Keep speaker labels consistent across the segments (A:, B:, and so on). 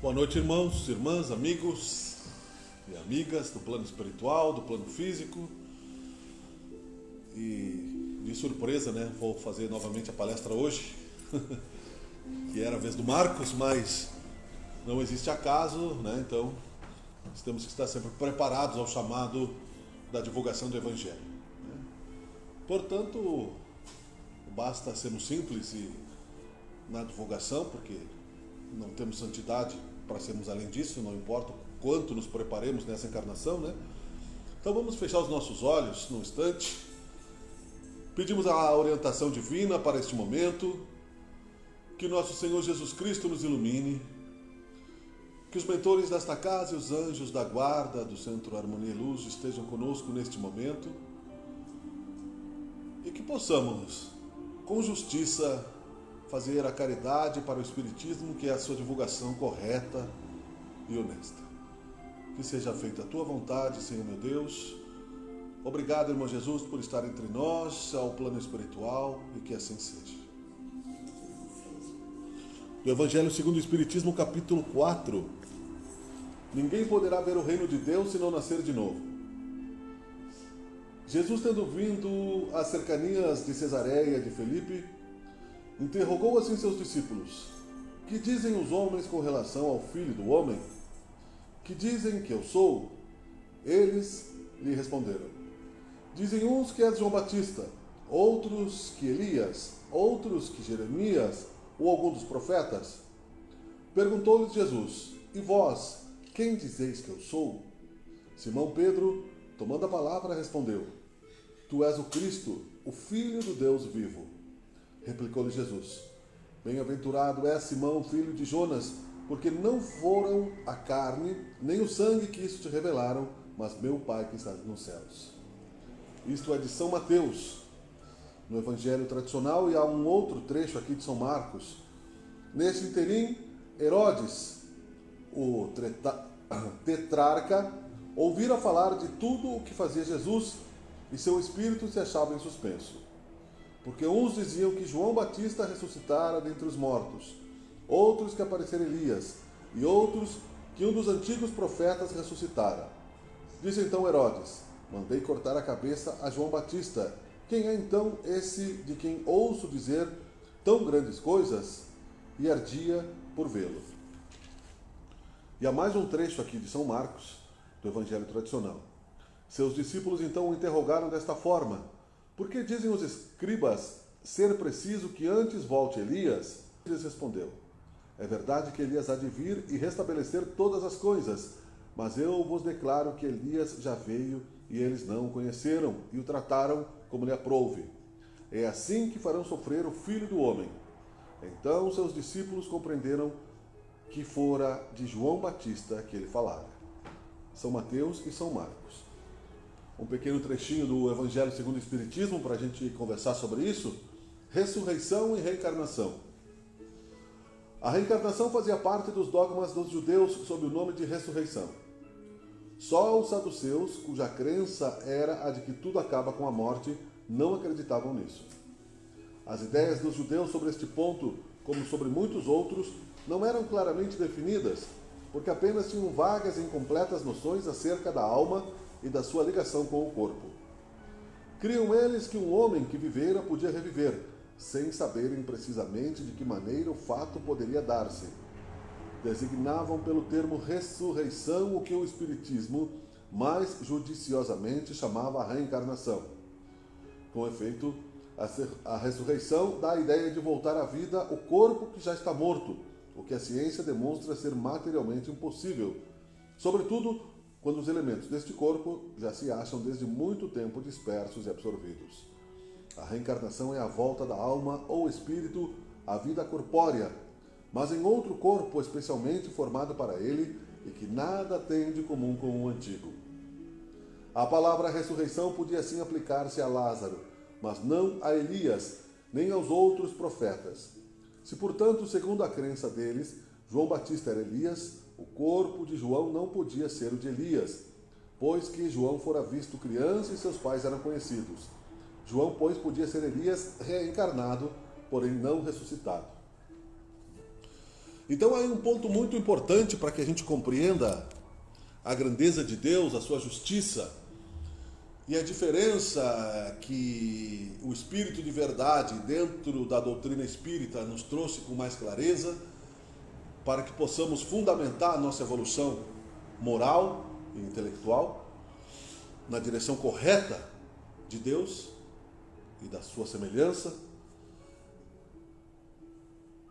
A: Boa noite, irmãos, irmãs, amigos e amigas do plano espiritual, do plano físico. E de surpresa, vou fazer novamente a palestra hoje, que era a vez do Marcos, mas não existe acaso, então temos que estar sempre preparados ao chamado da divulgação do Evangelho. Portanto, basta sermos simples na divulgação, porque não temos santidade para sermos além disso, não importa o quanto nos preparemos nessa encarnação, Então vamos fechar os nossos olhos num instante, pedimos a orientação divina para este momento, que nosso Senhor Jesus Cristo nos ilumine, que os mentores desta casa e os anjos da guarda do Centro Harmonia e Luz estejam conosco neste momento e que possamos, com justiça, fazer a caridade para o Espiritismo, que é a sua divulgação correta e honesta. Que seja feita a tua vontade, Senhor meu Deus. Obrigado, irmão Jesus, por estar entre nós, ao plano espiritual, e que assim seja. Do Evangelho segundo o Espiritismo, capítulo 4. Ninguém poderá ver o reino de Deus se não nascer de novo. Jesus, tendo vindo às cercanias de Cesareia de Filipe, interrogou assim seus discípulos: que dizem os homens com relação ao Filho do Homem? Que dizem que eu sou? Eles lhe responderam: dizem uns que és João Batista, outros que Elias, outros que Jeremias ou algum dos profetas. Perguntou-lhes Jesus: e vós, quem dizeis que eu sou? Simão Pedro, tomando a palavra, respondeu: tu és o Cristo, o Filho do Deus vivo. Replicou-lhe Jesus: bem-aventurado és Simão, filho de Jonas, porque não foram a carne nem o sangue que isso te revelaram, mas meu Pai que está nos céus. Isto é de São Mateus, no Evangelho tradicional, e há um outro trecho aqui de São Marcos. Neste interim, Herodes, o tetrarca, ouvira falar de tudo o que fazia Jesus, e seu espírito se achava em suspenso. Porque uns diziam que João Batista ressuscitara dentre os mortos, outros que aparecera Elias, e outros que um dos antigos profetas ressuscitara. Disse então Herodes: mandei cortar a cabeça a João Batista. Quem é então esse de quem ouço dizer tão grandes coisas? E ardia por vê-lo. E há mais um trecho aqui de São Marcos, do Evangelho tradicional. Seus discípulos então o interrogaram desta forma: por que dizem os escribas ser preciso que antes volte Elias? Ele respondeu: é verdade que Elias há de vir e restabelecer todas as coisas, mas eu vos declaro que Elias já veio e eles não o conheceram e o trataram como lhe aprouve. É assim que farão sofrer o Filho do Homem. Então seus discípulos compreenderam que fora de João Batista que ele falara. São Mateus e São Marcos. Um pequeno trechinho do Evangelho segundo o Espiritismo para a gente conversar sobre isso. Ressurreição e reencarnação. A reencarnação fazia parte dos dogmas dos judeus sob o nome de ressurreição. Só os saduceus, cuja crença era a de que tudo acaba com a morte, não acreditavam nisso. As ideias dos judeus sobre este ponto, como sobre muitos outros, não eram claramente definidas, porque apenas tinham vagas e incompletas noções acerca da alma e da sua ligação com o corpo. Criam eles que um homem que vivera podia reviver, sem saberem precisamente de que maneira o fato poderia dar-se. Designavam pelo termo ressurreição o que o Espiritismo mais judiciosamente chamava a reencarnação. Com efeito, a ressurreição dá a ideia de voltar à vida o corpo que já está morto, o que a ciência demonstra ser materialmente impossível, sobretudo quando os elementos deste corpo já se acham desde muito tempo dispersos e absorvidos. A reencarnação é a volta da alma ou espírito à vida corpórea, mas em outro corpo especialmente formado para ele e que nada tem de comum com o antigo. A palavra ressurreição podia assim aplicar-se a Lázaro, mas não a Elias, nem aos outros profetas. Se, portanto, segundo a crença deles, João Batista era Elias, o corpo de João não podia ser o de Elias, pois que João fora visto criança e seus pais eram conhecidos. João, pois, podia ser Elias reencarnado, porém não ressuscitado. Então aí um ponto muito importante para que a gente compreenda a grandeza de Deus, a sua justiça e a diferença que o Espírito de verdade dentro da doutrina espírita nos trouxe com mais clareza, para que possamos fundamentar a nossa evolução moral e intelectual na direção correta de Deus e da sua semelhança,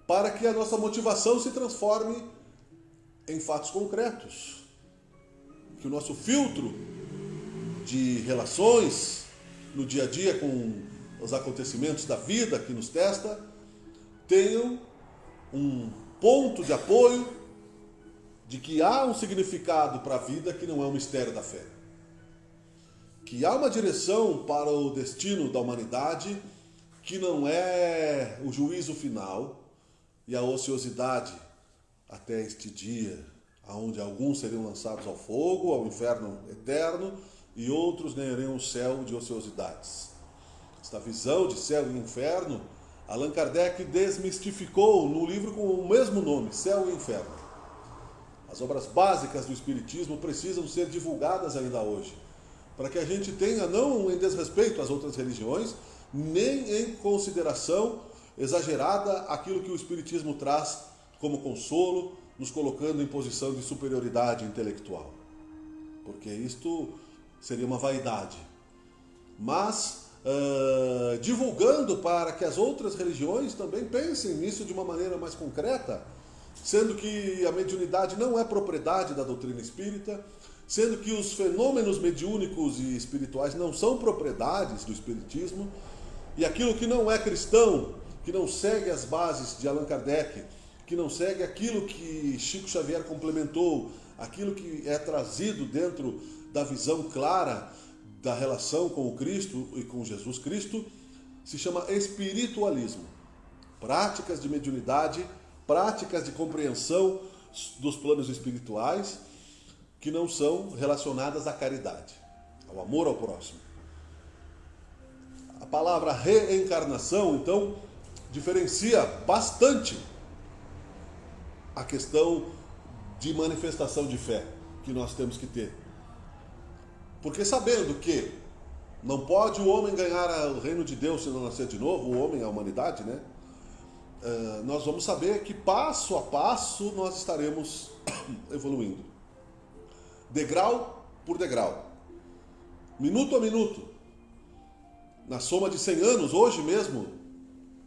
A: para que a nossa motivação se transforme em fatos concretos, que o nosso filtro de relações no dia a dia com os acontecimentos da vida que nos testa tenham um ponto de apoio de que há um significado para a vida que não é um mistério da fé. Que há uma direção para o destino da humanidade que não é o juízo final e a ociosidade até este dia, onde alguns seriam lançados ao fogo, ao inferno eterno, e outros ganhariam o céu de ociosidades. Esta visão de céu e inferno, Allan Kardec desmistificou no livro com o mesmo nome, Céu e Inferno. As obras básicas do Espiritismo precisam ser divulgadas ainda hoje, para que a gente tenha, não em desrespeito às outras religiões, nem em consideração exagerada aquilo que o Espiritismo traz como consolo, nos colocando em posição de superioridade intelectual. Porque isto seria uma vaidade. Mas divulgando para que as outras religiões também pensem nisso de uma maneira mais concreta, sendo que a mediunidade não é propriedade da doutrina espírita, sendo que os fenômenos mediúnicos e espirituais não são propriedades do Espiritismo, e aquilo que não é cristão, que não segue as bases de Allan Kardec, que não segue aquilo que Chico Xavier complementou, aquilo que é trazido dentro da visão clara da relação com o Cristo e com Jesus Cristo, se chama espiritualismo. Práticas de mediunidade, práticas de compreensão dos planos espirituais que não são relacionadas à caridade, ao amor ao próximo. A palavra reencarnação, então, diferencia bastante a questão de manifestação de fé que nós temos que ter. Porque sabendo que não pode o homem ganhar o reino de Deus se não nascer de novo, o homem, a humanidade, né? Nós vamos saber que passo a passo nós estaremos evoluindo. Degrau por degrau. Minuto a minuto. Na soma de 100 anos, hoje mesmo,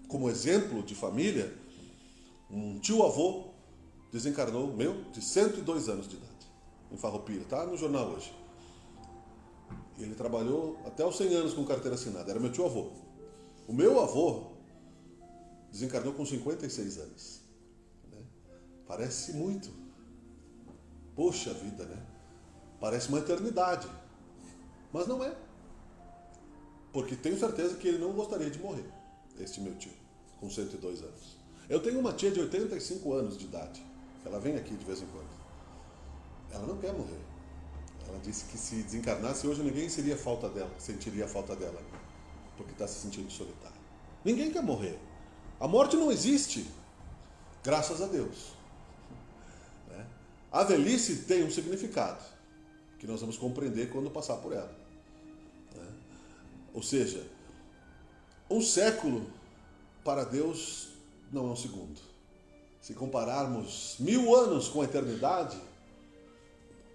A: como exemplo de família, um tio-avô desencarnou, meu, de 102 anos de idade, em Farroupilha, tá no jornal hoje. Ele trabalhou até os 100 anos com carteira assinada, era meu tio-avô. O meu avô desencarnou com 56 anos. Né? Parece muito. Poxa vida, né? Parece uma eternidade. Mas não é. Porque tenho certeza que ele não gostaria de morrer, este meu tio, com 102 anos. Eu tenho uma tia de 85 anos de idade. Ela vem aqui de vez em quando. Ela não quer morrer. Ela disse que se desencarnasse hoje ninguém sentiria a falta dela, porque está se sentindo solitária. Ninguém quer morrer. A morte não existe, graças a Deus. Né? A velhice tem um significado, que nós vamos compreender quando passar por ela. Né? Ou seja, um século para Deus não é um segundo. Se compararmos 1000 anos com a eternidade,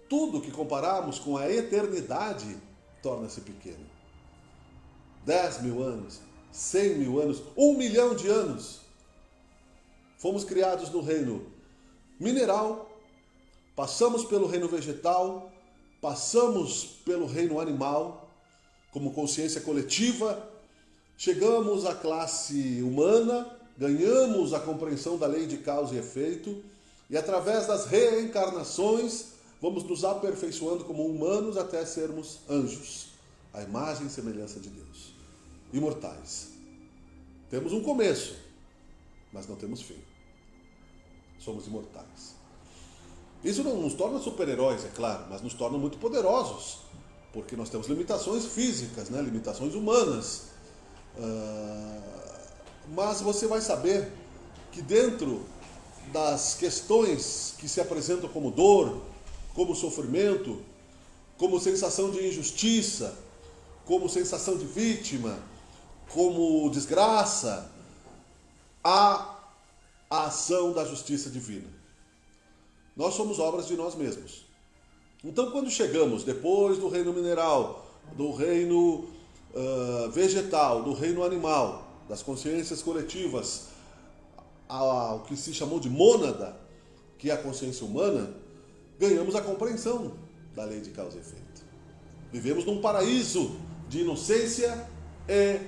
A: tudo que compararmos com a eternidade torna-se pequeno. 10.000 anos, 100.000 anos, 1 milhão de anos. Fomos criados no reino mineral, passamos pelo reino vegetal, passamos pelo reino animal, como consciência coletiva, chegamos à classe humana, ganhamos a compreensão da lei de causa e efeito, e através das reencarnações vamos nos aperfeiçoando como humanos até sermos anjos, a imagem e semelhança de Deus, imortais. Temos um começo, mas não temos fim. Somos imortais. Isso não nos torna super-heróis, é claro, mas nos torna muito poderosos, porque nós temos limitações físicas, né? Limitações humanas. Mas você vai saber que dentro das questões que se apresentam como dor, como sofrimento, como sensação de injustiça, como sensação de vítima, como desgraça, há a ação da justiça divina. Nós somos obras de nós mesmos. Então, quando chegamos depois do reino mineral, do reino vegetal, do reino animal, das consciências coletivas, ao que se chamou de mônada, que é a consciência humana, ganhamos a compreensão da lei de causa e efeito. Vivemos num paraíso de inocência e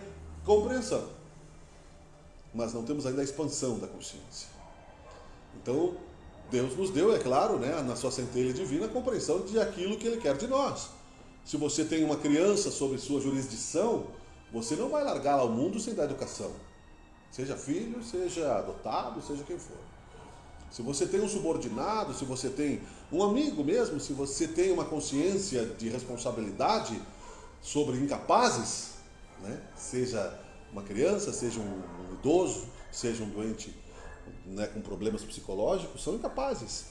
A: compreensão, mas não temos ainda a expansão da consciência. Então, Deus nos deu, é claro, na sua centelha divina, a compreensão de aquilo que Ele quer de nós. Se você tem uma criança sob sua jurisdição, você não vai largá-la ao mundo sem dar educação. Seja filho, seja adotado, seja quem for. Se você tem um subordinado, se você tem um amigo mesmo, se você tem uma consciência de responsabilidade sobre incapazes, seja uma criança, seja um idoso, seja um doente com problemas psicológicos, são incapazes.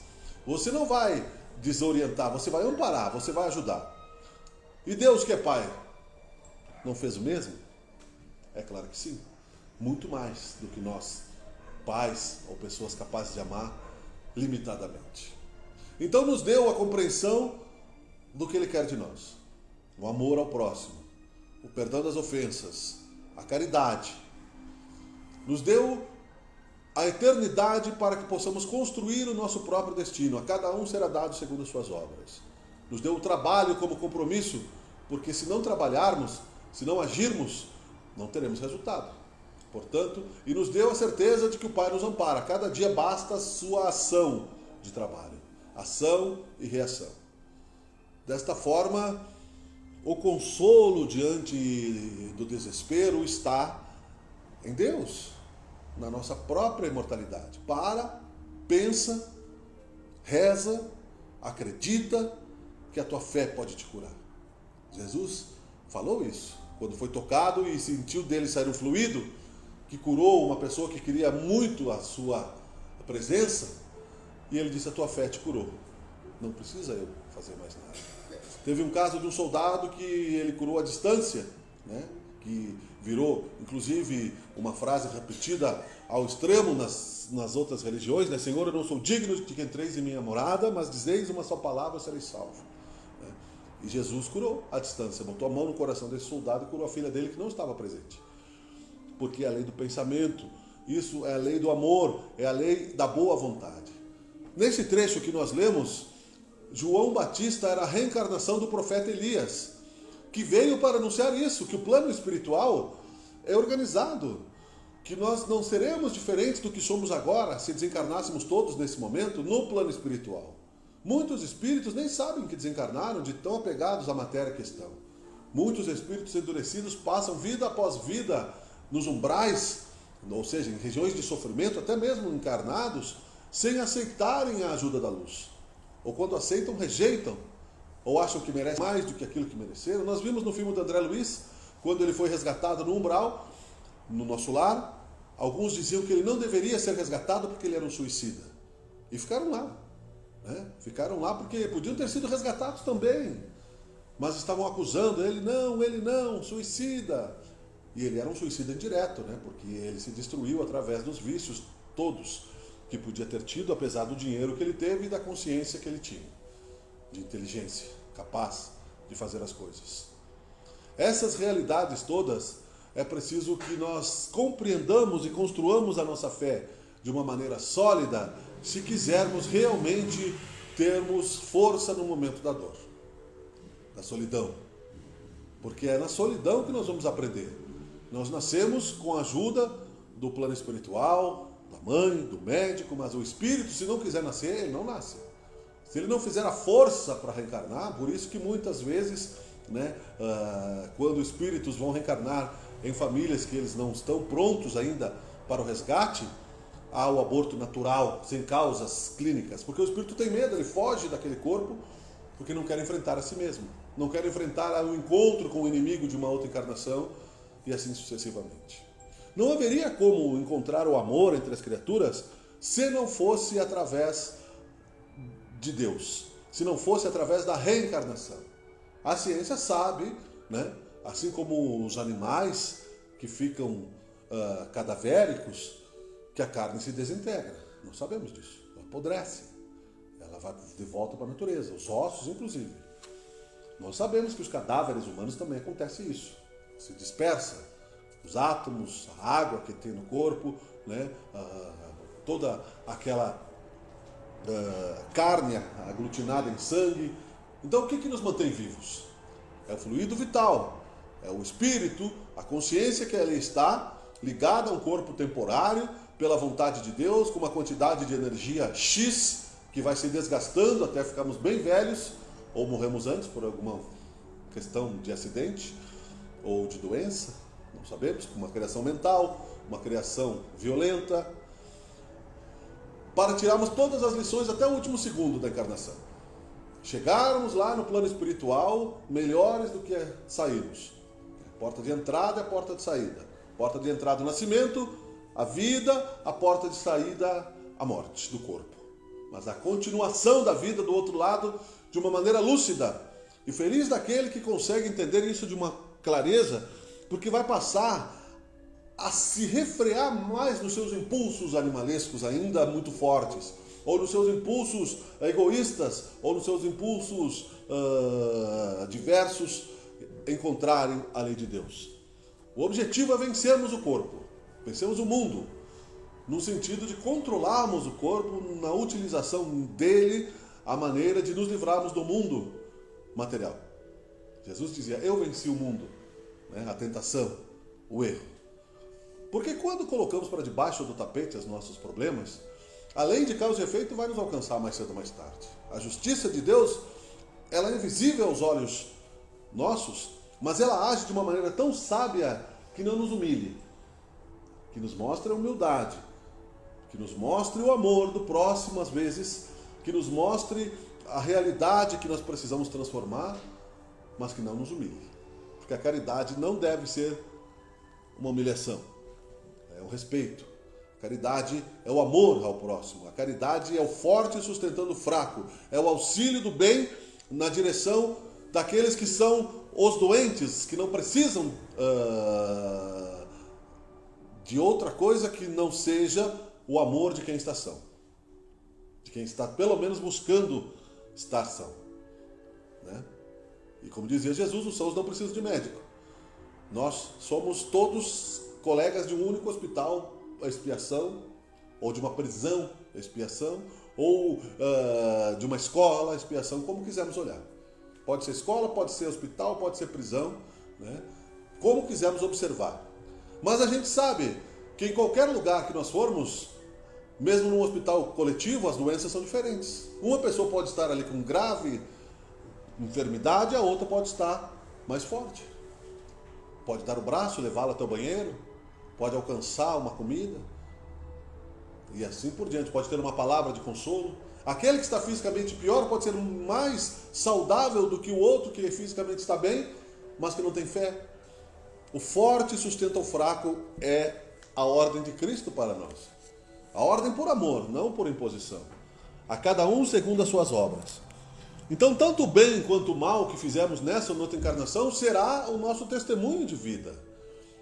A: Você não vai desorientar, você vai amparar, você vai ajudar. E Deus, que é Pai, não fez o mesmo? É claro que sim. Muito mais do que nós, pais ou pessoas capazes de amar limitadamente. Então nos deu a compreensão do que Ele quer de nós. O amor ao próximo, o perdão das ofensas, a caridade. Nos deu a eternidade para que possamos construir o nosso próprio destino. A cada um será dado segundo as suas obras. Nos deu o trabalho como compromisso, porque se não trabalharmos, se não agirmos, não teremos resultado. Portanto, e nos deu a certeza de que o Pai nos ampara. Cada dia basta a sua ação de trabalho. Ação e reação. Desta forma, o consolo diante do desespero está em Deus, na nossa própria imortalidade. Para, pensa, reza, acredita que a tua fé pode te curar. Jesus falou isso. Quando foi tocado e sentiu dele sair um fluido que curou uma pessoa que queria muito a sua presença, e ele disse: a tua fé te curou. Não precisa eu fazer mais nada. Teve um caso de um soldado que ele curou à distância, que virou, inclusive, uma frase repetida ao extremo nas outras religiões, Senhor, eu não sou digno de que entreis em minha morada, mas dizeis uma só palavra, sereis salvo. E Jesus curou à distância, botou a mão no coração desse soldado e curou a filha dele que não estava presente. Porque é a lei do pensamento, isso é a lei do amor, é a lei da boa vontade. Nesse trecho que nós lemos, João Batista era a reencarnação do profeta Elias, que veio para anunciar isso, que o plano espiritual é organizado, que nós não seremos diferentes do que somos agora, se desencarnássemos todos nesse momento, no plano espiritual. Muitos espíritos nem sabem que desencarnaram, de tão apegados à matéria que estão. Muitos espíritos endurecidos passam vida após vida nos umbrais, ou seja, em regiões de sofrimento, até mesmo encarnados, sem aceitarem a ajuda da luz. Ou quando aceitam, rejeitam, ou acham que merecem mais do que aquilo que mereceram. Nós vimos no filme do André Luiz, quando ele foi resgatado no umbral, no nosso lar, alguns diziam que ele não deveria ser resgatado porque ele era um suicida. E ficaram lá. Ficaram lá porque podiam ter sido resgatados também. Mas estavam acusando ele não, suicida. E ele era um suicida indireto, porque ele se destruiu através dos vícios todos que podia ter tido, apesar do dinheiro que ele teve e da consciência que ele tinha, de inteligência, capaz de fazer as coisas. Essas realidades todas, é preciso que nós compreendamos e construamos a nossa fé de uma maneira sólida, se quisermos realmente termos força no momento da dor, da solidão. Porque é na solidão que nós vamos aprender. Nós nascemos com a ajuda do plano espiritual, da mãe, do médico, mas o espírito, se não quiser nascer, ele não nasce. Se ele não fizer a força para reencarnar, por isso que muitas vezes, quando espíritos vão reencarnar em famílias que eles não estão prontos ainda para o resgate, há o aborto natural, sem causas clínicas, porque o espírito tem medo, ele foge daquele corpo, porque não quer enfrentar a si mesmo, não quer enfrentar o encontro com o inimigo de uma outra encarnação, e assim sucessivamente. Não haveria como encontrar o amor entre as criaturas se não fosse através de Deus, se não fosse através da reencarnação. A ciência sabe, né, assim como os animais que ficam cadavéricos, que a carne se desintegra. Nós sabemos disso. Ela apodrece. Ela vai de volta para a natureza. Os ossos, inclusive. Nós sabemos que os cadáveres humanos também acontece isso. Se dispersa. Os átomos, a água que tem no corpo, né, toda aquela carne aglutinada em sangue. Então o que nos mantém vivos? É o fluido vital. É o espírito, a consciência que ali está, ligada a um corpo temporário, pela vontade de Deus, com uma quantidade de energia X, que vai se desgastando até ficarmos bem velhos, ou morremos antes por alguma questão de acidente, ou de doença, não sabemos, com uma criação mental, uma criação violenta, para tirarmos todas as lições até o último segundo da encarnação. Chegarmos lá no plano espiritual melhores do que saímos. A porta de entrada é a porta de saída. Porta de entrada o nascimento, a vida, a porta de saída a morte do corpo. Mas a continuação da vida do outro lado de uma maneira lúcida. E feliz daquele que consegue entender isso de uma clareza, porque vai passar a se refrear mais nos seus impulsos animalescos ainda muito fortes, ou nos seus impulsos egoístas, ou nos seus impulsos diversos, encontrarem a lei de Deus. O objetivo é vencermos o corpo, vencermos o mundo, no sentido de controlarmos o corpo na utilização dele, a maneira de nos livrarmos do mundo material. Jesus dizia, eu venci o mundo, né? A tentação, o erro. Porque quando colocamos para debaixo do tapete os nossos problemas, a lei de causa e efeito vai nos alcançar mais cedo ou mais tarde. A justiça de Deus, ela é invisível aos olhos nossos, mas ela age de uma maneira tão sábia que não nos humilhe, que nos mostre a humildade, que nos mostre o amor do próximo às vezes, que nos mostre a realidade que nós precisamos transformar, mas que não nos humilhe. Porque a caridade não deve ser uma humilhação, é o respeito. A caridade é o amor ao próximo, a caridade é o forte sustentando o fraco, é o auxílio do bem na direção daqueles que são os doentes, que não precisam de outra coisa que não seja o amor de quem está são. De quem está pelo menos buscando estar são. Né? E como dizia Jesus, os sãos não precisam de médico. Nós somos todos colegas de um único hospital, a expiação, ou de uma prisão, a expiação, ou de uma escola, a expiação, como quisermos olhar. Pode ser escola, pode ser hospital, pode ser prisão, né? Como quisermos observar. Mas a gente sabe que em qualquer lugar que nós formos, mesmo num hospital coletivo, as doenças são diferentes. Uma pessoa pode estar ali com grave enfermidade, a outra pode estar mais forte. Pode dar o braço, levá-la até o banheiro, pode alcançar uma comida, e assim por diante. Pode ter uma palavra de consolo. Aquele que está fisicamente pior pode ser mais saudável do que o outro que fisicamente está bem, mas que não tem fé. O forte sustenta o fraco é a ordem de Cristo para nós. A ordem por amor, não por imposição. A cada um segundo as suas obras. Então, tanto o bem quanto o mal que fizemos nessa ou noutra encarnação será o nosso testemunho de vida.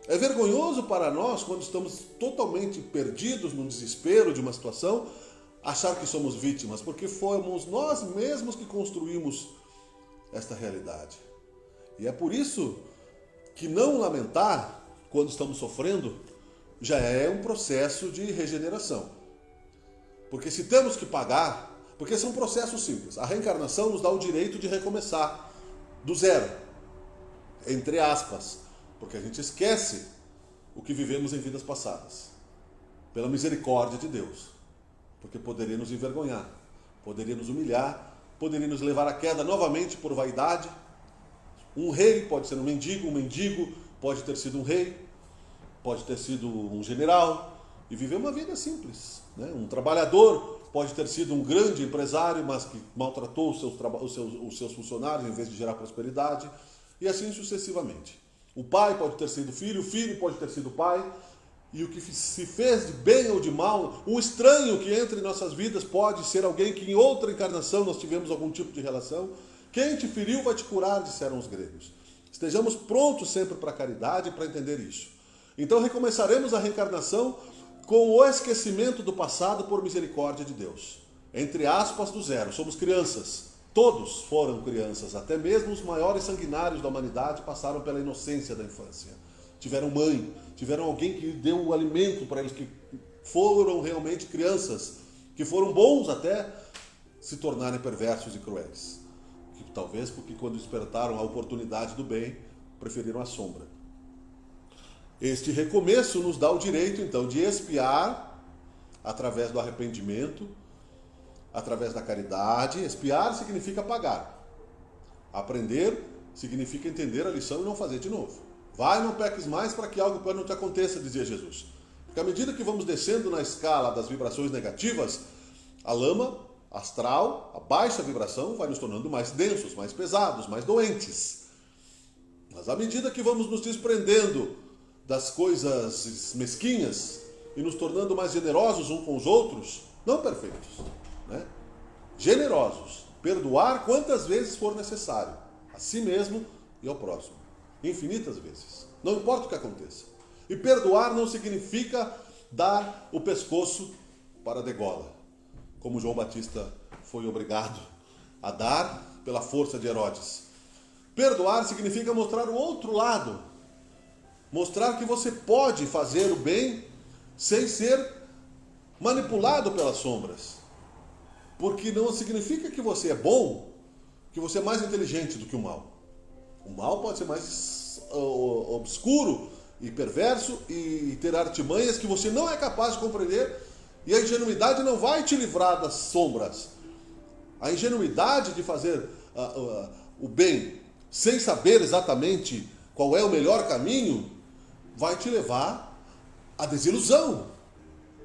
A: É vergonhoso para nós, quando estamos totalmente perdidos no desespero de uma situação, achar que somos vítimas, porque fomos nós mesmos que construímos esta realidade. E é por isso que não lamentar quando estamos sofrendo já é um processo de regeneração. Porque se temos que pagar, porque são processos simples. A reencarnação nos dá o direito de recomeçar do zero, entre aspas, porque a gente esquece o que vivemos em vidas passadas, pela misericórdia de Deus. Porque poderia nos envergonhar, poderia nos humilhar, poderia nos levar à queda novamente por vaidade. Um rei pode ser um mendigo pode ter sido um rei, pode ter sido um general e viver uma vida simples. Né? Um trabalhador pode ter sido um grande empresário, mas que maltratou os seus funcionários em vez de gerar prosperidade, e assim sucessivamente. O pai pode ter sido filho, o filho pode ter sido pai, e o que se fez de bem ou de mal, um estranho que entra em nossas vidas pode ser alguém que em outra encarnação nós tivemos algum tipo de relação. Quem te feriu vai te curar, disseram os gregos. Estejamos prontos sempre para a caridade e para entender isso. Então recomeçaremos a reencarnação com o esquecimento do passado por misericórdia de Deus. Entre aspas, do zero. Somos crianças. Todos foram crianças. Até mesmo os maiores sanguinários da humanidade passaram pela inocência da infância. Tiveram mãe, tiveram alguém que deu o alimento para eles, que foram realmente crianças, que foram bons até se tornarem perversos e cruéis. Que, talvez porque quando despertaram a oportunidade do bem, preferiram a sombra. Este recomeço nos dá o direito, então, de expiar através do arrependimento, através da caridade. Expiar significa pagar. Aprender significa entender a lição e não fazer de novo. Vai, não peques mais para que algo não te aconteça, dizia Jesus. Porque à medida que vamos descendo na escala das vibrações negativas, a lama astral, a baixa vibração, vai nos tornando mais densos, mais pesados, mais doentes. Mas à medida que vamos nos desprendendo das coisas mesquinhas e nos tornando mais generosos uns com os outros, não perfeitos, né? Generosos, perdoar quantas vezes for necessário, a si mesmo e ao próximo, infinitas vezes, não importa o que aconteça. E perdoar não significa dar o pescoço para a degola, como João Batista foi obrigado a dar pela força de Herodes. Perdoar significa mostrar o outro lado, mostrar que você pode fazer o bem sem ser manipulado pelas sombras. Porque não significa que você é bom, que você é mais inteligente do que o mal. O mal pode ser mais obscuro e perverso e ter artimanhas que você não é capaz de compreender, e a ingenuidade não vai te livrar das sombras. A ingenuidade de fazer o bem sem saber exatamente qual é o melhor caminho vai te levar à desilusão.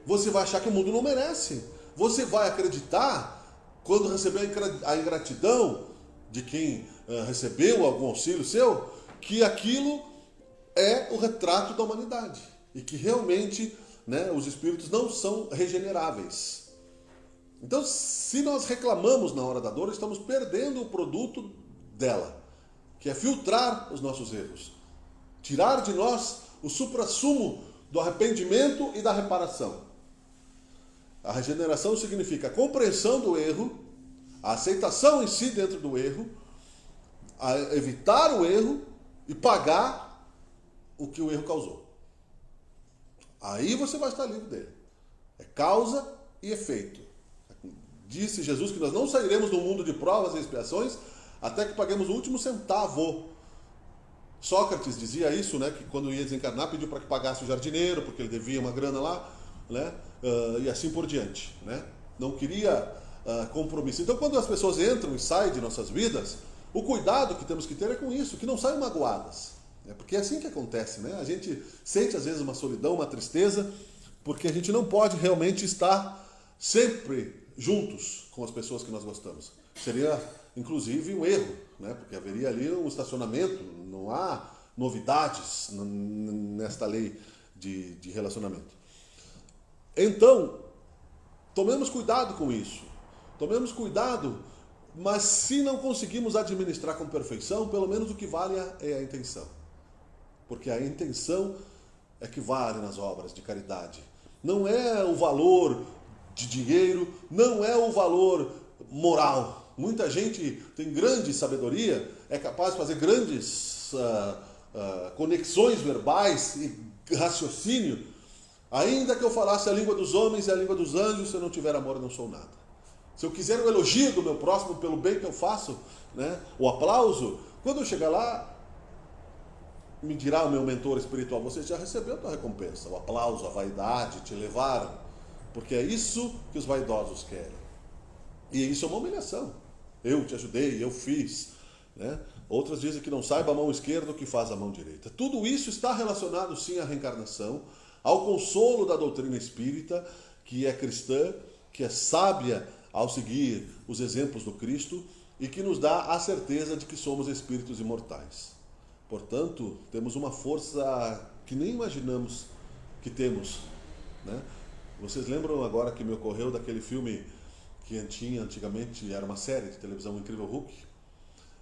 A: Você vai achar que o mundo não merece. Você vai acreditar, quando receber a ingratidão de quem recebeu algum auxílio seu, que aquilo é o retrato da humanidade. E que realmente, né, os espíritos não são regeneráveis. Então, se nós reclamamos na hora da dor, estamos perdendo o produto dela, que é filtrar os nossos erros. Tirar de nós o suprassumo do arrependimento e da reparação. A regeneração significa a compreensão do erro, a aceitação em si dentro do erro, a evitar o erro e pagar o que o erro causou. Aí você vai estar livre dele. É causa e efeito. Disse Jesus que nós não sairemos do mundo de provas e expiações até que paguemos o último centavo. Sócrates dizia isso, né, que quando ia desencarnar pediu para que pagasse o jardineiro, porque ele devia uma grana lá, né, e assim por diante, né? Não queria compromisso. Então, quando as pessoas entram e saem de nossas vidas, o cuidado que temos que ter é com isso, que não saiam magoadas. Porque é assim que acontece, né? A gente sente às vezes uma solidão, uma tristeza, porque a gente não pode realmente estar sempre juntos com as pessoas que nós gostamos. Seria, inclusive, um erro, né? Porque haveria ali um estacionamento, não há novidades nesta lei de relacionamento. Então, tomemos cuidado com isso. Tomemos cuidado, mas se não conseguimos administrar com perfeição, pelo menos o que vale é a intenção. Porque a intenção é que vale nas obras de caridade. Não é o valor de dinheiro, não é o valor moral. Muita gente tem grande sabedoria, é capaz de fazer grandes conexões verbais e raciocínio. Ainda que eu falasse a língua dos homens e a língua dos anjos, se eu não tiver amor, eu não sou nada. Se eu quiser o elogio do meu próximo pelo bem que eu faço, né, o aplauso, quando eu chegar lá, me dirá o meu mentor espiritual, você já recebeu a tua recompensa, o aplauso, a vaidade, te levaram, porque é isso que os vaidosos querem. E isso é uma humilhação. Eu te ajudei, eu fiz, né? Outras dizem que não saiba a mão esquerda o que faz a mão direita. Tudo isso está relacionado sim à reencarnação, ao consolo da doutrina espírita, que é cristã, que é sábia ao seguir os exemplos do Cristo e que nos dá a certeza de que somos espíritos imortais. Portanto, temos uma força que nem imaginamos que temos, né? Vocês lembram agora que me ocorreu daquele filme que tinha antigamente, era uma série de televisão, O Incrível Hulk?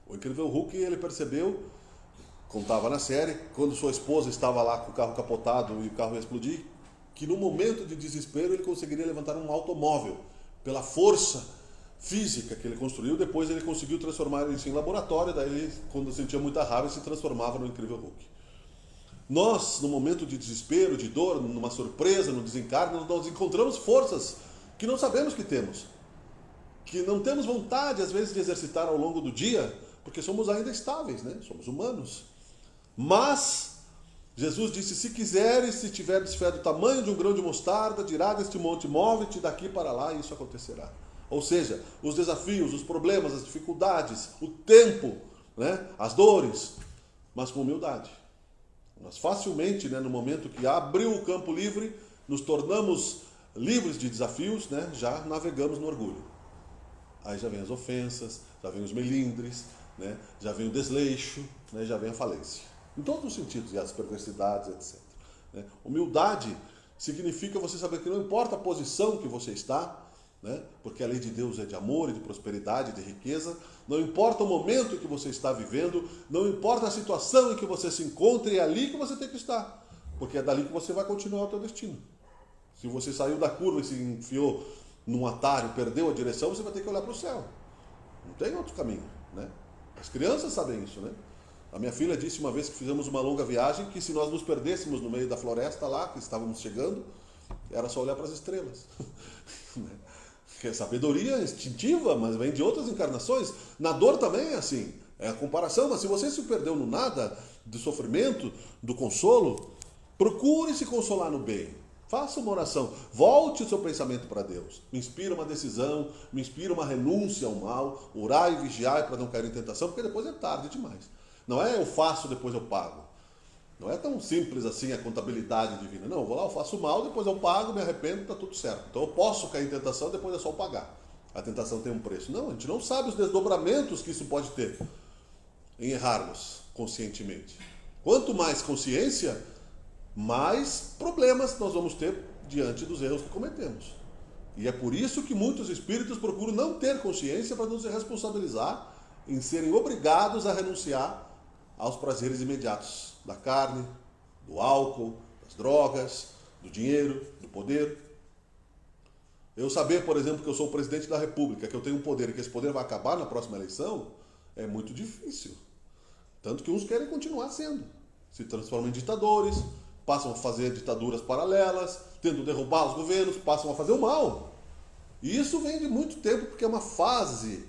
A: O Incrível Hulk, ele percebeu, contava na série, quando sua esposa estava lá com o carro capotado e o carro ia explodir, que no momento de desespero ele conseguiria levantar um automóvel pela força física que ele construiu. Depois ele conseguiu transformar isso em laboratório, daí ele, quando sentia muita raiva, se transformava no Incrível Hulk. Nós, no momento de desespero, de dor, numa surpresa, no desencargo, nós encontramos forças que não sabemos que temos, que não temos vontade, às vezes, de exercitar ao longo do dia, porque somos ainda estáveis, né? Somos humanos. Mas Jesus disse, se quiseres, se tiveres fé do tamanho de um grão de mostarda, dirá deste monte, move-te daqui para lá, e isso acontecerá. Ou seja, os desafios, os problemas, as dificuldades, o tempo, né? As dores, mas com humildade. Nós facilmente, né, no momento que abriu o campo livre, nos tornamos livres de desafios, né, já navegamos no orgulho. Aí já vem as ofensas, já vem os melindres, né, já vem o desleixo, né, já vem a falência. Em todos os sentidos, e as perversidades, etc. Né? Humildade significa você saber que não importa a posição que você está, né, porque a lei de Deus é de amor e de prosperidade, de riqueza, não importa o momento em que você está vivendo, não importa a situação em que você se encontre, é ali que você tem que estar, porque é dali que você vai continuar o seu destino. Se você saiu da curva e se enfiou num atalho, perdeu a direção, você vai ter que olhar para o céu. Não tem outro caminho, né? As crianças sabem isso, né? A minha filha disse uma vez que fizemos uma longa viagem que se nós nos perdêssemos no meio da floresta lá, que estávamos chegando, era só olhar para as estrelas. É sabedoria instintiva, mas vem de outras encarnações. Na dor também é assim, é a comparação. Mas se você se perdeu no nada, do sofrimento, do consolo, procure se consolar no bem. Faça uma oração, volte o seu pensamento para Deus. Me inspira uma decisão, me inspira uma renúncia ao mal, orai e vigiai para não cair em tentação, porque depois é tarde demais. Não é eu faço, depois eu pago. Não é tão simples assim a contabilidade divina. Não, eu vou lá, eu faço mal, depois eu pago, me arrependo, está tudo certo. Então eu posso cair em tentação, depois é só pagar. A tentação tem um preço. Não, a gente não sabe os desdobramentos que isso pode ter em errarmos conscientemente. Quanto mais consciência, mais problemas nós vamos ter diante dos erros que cometemos. E é por isso que muitos espíritos procuram não ter consciência para não se responsabilizar em serem obrigados a renunciar aos prazeres imediatos da carne, do álcool, das drogas, do dinheiro, do poder. Eu saber, por exemplo, que eu sou o presidente da República, que eu tenho um poder e que esse poder vai acabar na próxima eleição, é muito difícil. Tanto que uns querem continuar sendo. Se transformam em ditadores, passam a fazer ditaduras paralelas, tendo derrubar os governos, passam a fazer o mal. E isso vem de muito tempo, porque é uma fase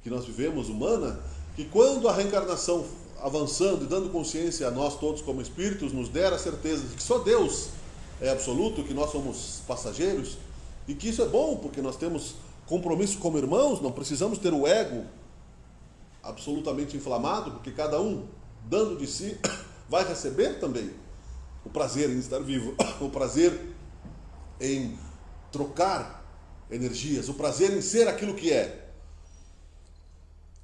A: que nós vivemos, humana, que quando a reencarnação avançando e dando consciência a nós todos como espíritos, nos der a certeza de que só Deus é absoluto, que nós somos passageiros, e que isso é bom, porque nós temos compromisso como irmãos, não precisamos ter o ego absolutamente inflamado, porque cada um, dando de si, vai receber também o prazer em estar vivo, o prazer em trocar energias, o prazer em ser aquilo que é.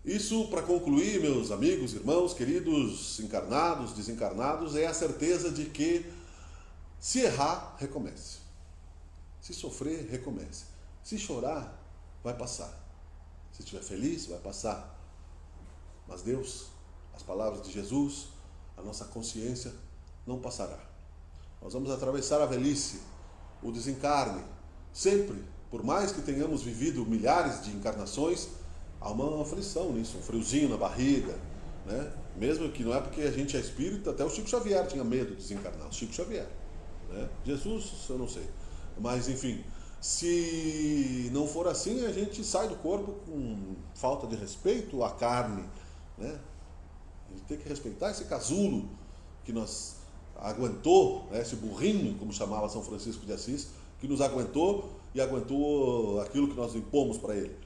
A: Isso, para concluir, meus amigos, irmãos, queridos, encarnados, desencarnados, é a certeza de que se errar, recomece. Se sofrer, recomece. Se chorar, vai passar. Se estiver feliz, vai passar. Mas Deus, as palavras de Jesus, a nossa consciência não passará. Nós vamos atravessar a velhice, o desencarne, sempre, por mais que tenhamos vivido milhares de encarnações, há uma aflição nisso, um friozinho na barriga, né? Mesmo que não é porque a gente é espírita, até o Chico Xavier tinha medo de desencarnar, o Chico Xavier, né? Jesus, eu não sei, mas enfim, se não for assim, a gente sai do corpo com falta de respeito à carne, né? A gente tem que respeitar esse casulo que nos aguentou, né? Esse burrinho, como chamava São Francisco de Assis, que nos aguentou e aguentou aquilo que nós impomos para ele.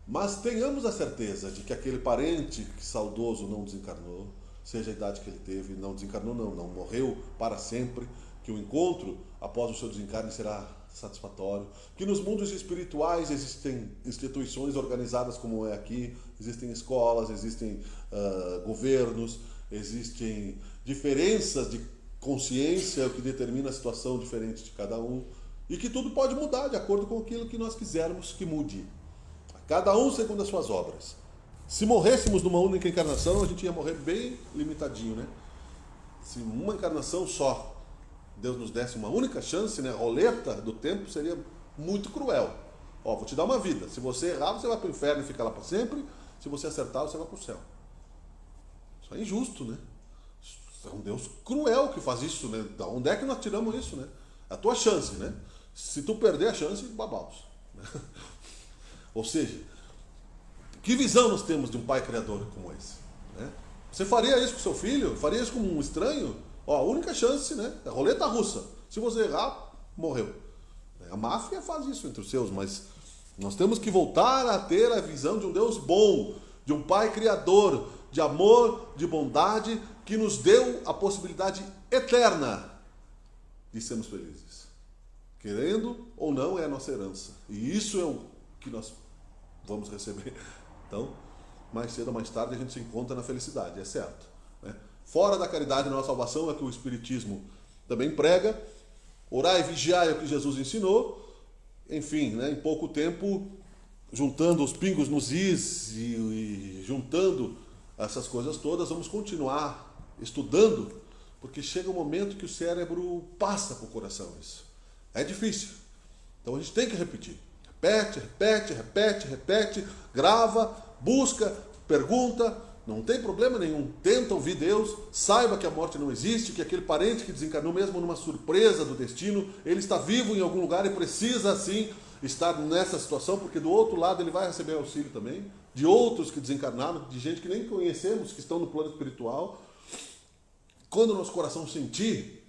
A: Mas tenhamos a certeza de que aquele parente saudoso não desencarnou, seja a idade que ele teve, não desencarnou não morreu para sempre, que o encontro após o seu desencarne será satisfatório, que nos mundos espirituais existem instituições organizadas como é aqui, existem escolas, existem governos, existem diferenças de consciência é o que determina a situação diferente de cada um, e que tudo pode mudar de acordo com aquilo que nós quisermos que mude. Cada um segundo as suas obras. Se morrêssemos numa única encarnação, a gente ia morrer bem limitadinho, né? Se uma encarnação só, Deus nos desse uma única chance, né? A roleta do tempo seria muito cruel. Ó, vou te dar uma vida. Se você errar, você vai para o inferno e fica lá para sempre. Se você acertar, você vai para o céu. Isso é injusto, né? É um Deus cruel que faz isso, né? Da onde é que nós tiramos isso, né? A tua chance, né? Se tu perder a chance, babaus. Ou seja, que visão nós temos de um pai criador como esse? Né? Você faria isso com seu filho? Faria isso com um estranho? Ó, a única chance, né? É a roleta russa. Se você errar, morreu. A máfia faz isso entre os seus, mas nós temos que voltar a ter a visão de um Deus bom, de um pai criador, de amor, de bondade, que nos deu a possibilidade eterna de sermos felizes. Querendo ou não, é a nossa herança. E isso é o que nós vamos receber. Então, mais cedo ou mais tarde, a gente se encontra na felicidade, é certo. Né? Fora da caridade, na nossa salvação, é que o Espiritismo também prega. Orai e vigiai é o que Jesus ensinou. Enfim, né, em pouco tempo, juntando os pingos nos is e juntando essas coisas todas, vamos continuar estudando, porque chega um momento que o cérebro passa para o coração isso. É difícil. Então a gente tem que repetir. Repete, repete, repete, repete, grava, busca, pergunta, não tem problema nenhum. Tenta ouvir Deus, saiba que a morte não existe, que aquele parente que desencarnou, mesmo numa surpresa do destino, ele está vivo em algum lugar e precisa, sim, estar nessa situação, porque do outro lado ele vai receber auxílio também, de outros que desencarnaram, de gente que nem conhecemos, que estão no plano espiritual. Quando o nosso coração sentir,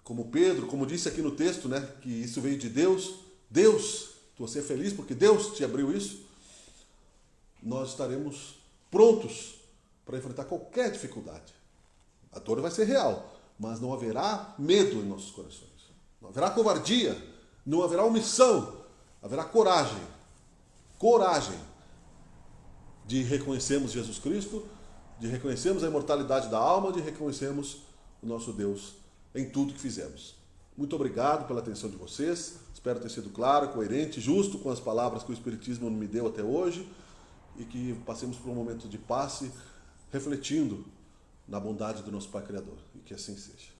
A: como Pedro, como disse aqui no texto, né, que isso veio de Deus, Deus, você é feliz porque Deus te abriu isso, nós estaremos prontos para enfrentar qualquer dificuldade. A dor vai ser real, mas não haverá medo em nossos corações. Não haverá covardia, não haverá omissão, haverá coragem. Coragem de reconhecermos Jesus Cristo, de reconhecermos a imortalidade da alma, de reconhecermos o nosso Deus em tudo que fizemos. Muito obrigado pela atenção de vocês. Espero ter sido claro, coerente, justo com as palavras que o Espiritismo me deu até hoje e que passemos por um momento de passe refletindo na bondade do nosso Pai Criador. E que assim seja.